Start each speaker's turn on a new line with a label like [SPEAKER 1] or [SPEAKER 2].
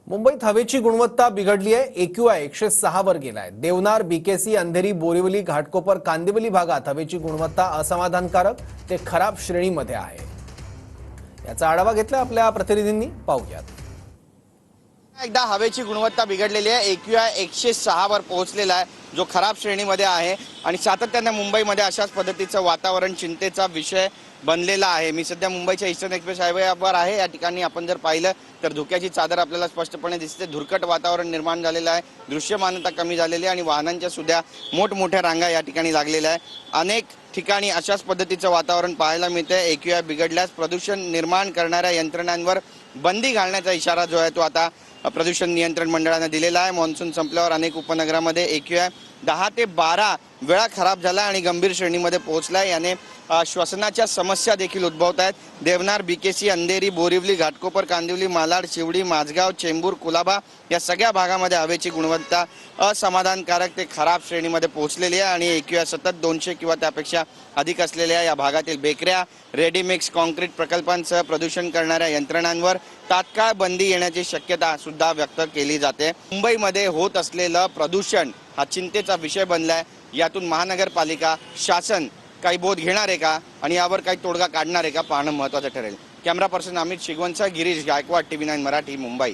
[SPEAKER 1] मुंबईत हवेची गुणवत्ता बिघडली आहे। AQI 106 वर गेलाय। देवनार, बीकेसी, अंधेरी, बोरिवली, घाटकोपर, कांदिवली भागात हवेची गुणवत्ता असमाधानकारक ते खराब श्रेणीमध्ये आहे। याचा आढावा घेतला आपल्या प्रतिनिधींनी, पाहूयात।
[SPEAKER 2] एकदा हवेची गुणवत्ता बिघडलेली आहे। AQI 106 वर पोहोचलेला आहे, जो खराब श्रेणीमध्ये आहे आणि सातत्याने मुंबईमध्ये अशाच पद्धतीचं वातावरण चिंतेचा विषय बनलेला आहे। मी सध्या मुंबईच्या ईस्टर्न एक्सप्रेस हायवेवर आहे। या ठिकाणी आपण जर पाहिलं तर धुक्याची चादर आपल्याला स्पष्टपणे दिसते। धुरकट वातावरण निर्माण झालेलं आहे, दृश्यमानता कमी झालेली आहे आणि वाहनांच्या सुद्धा मोठमोठ्या रांगा या ठिकाणी लागलेल्या आहे। अनेक ठिकाणी अशाच पद्धतीचं वातावरण पाहायला मिळते। AQI बिघडल्यास प्रदूषण निर्माण करणाऱ्या यंत्रणांवर बंदी घालण्याचा इशारा जो आहे तो आता प्रदूषण नियंत्रण मंडळाने दिलेला आहे। मॉन्सून संपल्यावर अनेक उपनगरामध्ये AQI 10 ते 12 वेळा खराब झाला आणि गंभीर श्रेणीमध्ये पोहोचलाय। याने श्वसनाच्या समस्या देखील उद्भवत आहेत। देवनार, बीकेसी, अंधेरी, बोरिवली, घाटकोपर, कांदिवली, मालाड, शिवडी, माझगाव, चेंबूर, कुलाबा या सगळ्या भागामध्ये हवेची गुणवत्ता असमाधानकारक ते खराब श्रेणीमध्ये पोहोचलेली आहे आणि AQI सतत 200 किंवा त्यापेक्षा अधिक असलेल्या या भागातील बेकऱ्या, रेडीमिक्स कॉन्क्रीट प्रकल्पांसह प्रदूषण करणाऱ्या यंत्रणांवर तात्काळ बंदी येण्याची शक्यता सुद्धा व्यक्त केली जाते। मुंबईमध्ये होत असलेलं प्रदूषण हा चिंतेचा विषय बनलाय। यातून महानगरपालिका, शासन काही बोध घेणार आहे का आणि यावर काही तोडगा काढणार आहे का, पाहणं महत्त्वाचं ठरेल। कॅमेरा पर्सन अमित शिगवणसह गिरीश गायकवाड, TV9 मराठी, मुंबई।